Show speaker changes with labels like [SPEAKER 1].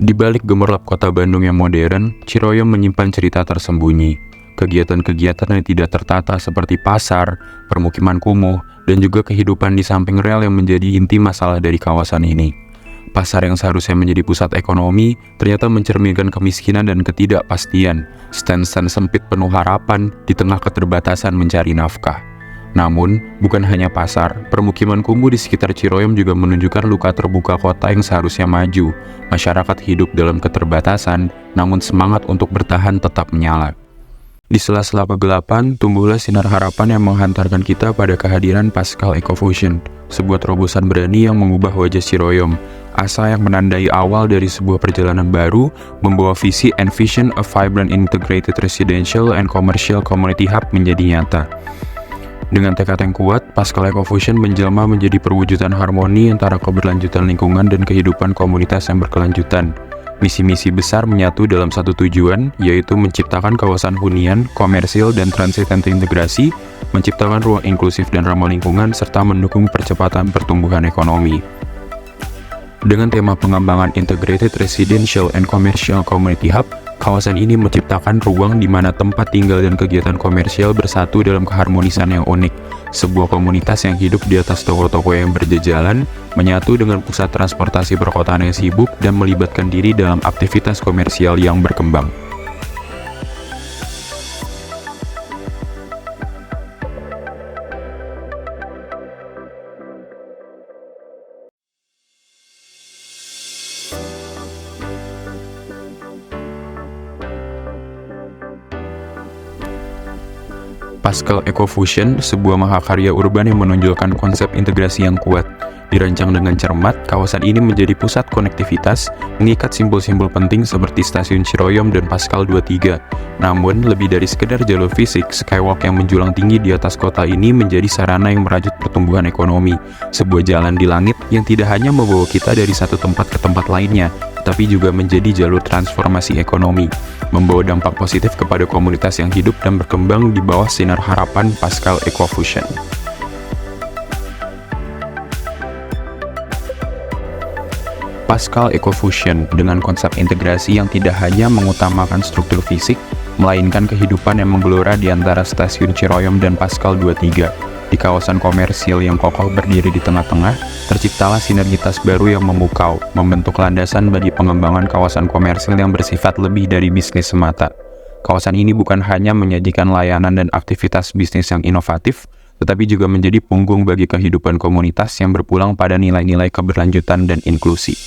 [SPEAKER 1] Di balik gemerlap kota Bandung yang modern, Ciroyom menyimpan cerita tersembunyi. Kegiatan-kegiatan yang tidak tertata seperti pasar, permukiman kumuh, dan juga kehidupan di samping rel yang menjadi inti masalah dari kawasan ini. Pasar yang seharusnya menjadi pusat ekonomi, ternyata mencerminkan kemiskinan dan ketidakpastian. Stand-stand sempit penuh harapan di tengah keterbatasan mencari nafkah. Namun, bukan hanya pasar, permukiman kumuh di sekitar Ciroyom juga menunjukkan luka terbuka kota yang seharusnya maju. Masyarakat hidup dalam keterbatasan, namun semangat untuk bertahan tetap menyala. Di sela-sela kegelapan, tumbuhlah sinar harapan yang menghantarkan kita pada kehadiran Paschal Ecofusion, sebuah terobosan berani yang mengubah wajah Ciroyom. Asa yang menandai awal dari sebuah perjalanan baru, membawa visi and vision of vibrant integrated residential and commercial community hub menjadi nyata. Dengan tekad yang kuat, Paschal Ecofusion menjelma menjadi perwujudan harmoni antara keberlanjutan lingkungan dan kehidupan komunitas yang berkelanjutan. Misi-misi besar menyatu dalam satu tujuan, yaitu menciptakan kawasan hunian, komersil, dan transit yang terintegrasi, menciptakan ruang inklusif dan ramah lingkungan, serta mendukung percepatan pertumbuhan ekonomi. Dengan tema pengembangan Integrated Residential and Commercial Community Hub, kawasan ini menciptakan ruang di mana tempat tinggal dan kegiatan komersial bersatu dalam keharmonisan yang unik. Sebuah komunitas yang hidup di atas toko-toko yang berjejalan, menyatu dengan pusat transportasi perkotaan yang sibuk dan melibatkan diri dalam aktivitas komersial yang berkembang. Paschal Ecofusion, sebuah mahakarya urban yang menonjolkan konsep integrasi yang kuat. Dirancang dengan cermat, kawasan ini menjadi pusat konektivitas, mengikat simbol-simbol penting seperti stasiun Ciroyom dan Paschal 23. Namun, lebih dari sekedar jalur fisik, skywalk yang menjulang tinggi di atas kota ini menjadi sarana yang merajut pertumbuhan ekonomi. Sebuah jalan di langit yang tidak hanya membawa kita dari satu tempat ke tempat lainnya, tapi juga menjadi jalur transformasi ekonomi, membawa dampak positif kepada komunitas yang hidup dan berkembang di bawah sinar harapan Paschal Ecofusion. Paschal Ecofusion dengan konsep integrasi yang tidak hanya mengutamakan struktur fisik, melainkan kehidupan yang menggelora di antara stasiun Ciroyom dan Paschal 23. Di kawasan komersil yang kokoh berdiri di tengah-tengah, terciptalah sinergitas baru yang memukau, membentuk landasan bagi pengembangan kawasan komersil yang bersifat lebih dari bisnis semata. Kawasan ini bukan hanya menyajikan layanan dan aktivitas bisnis yang inovatif, tetapi juga menjadi punggung bagi kehidupan komunitas yang berpulang pada nilai-nilai keberlanjutan dan inklusi.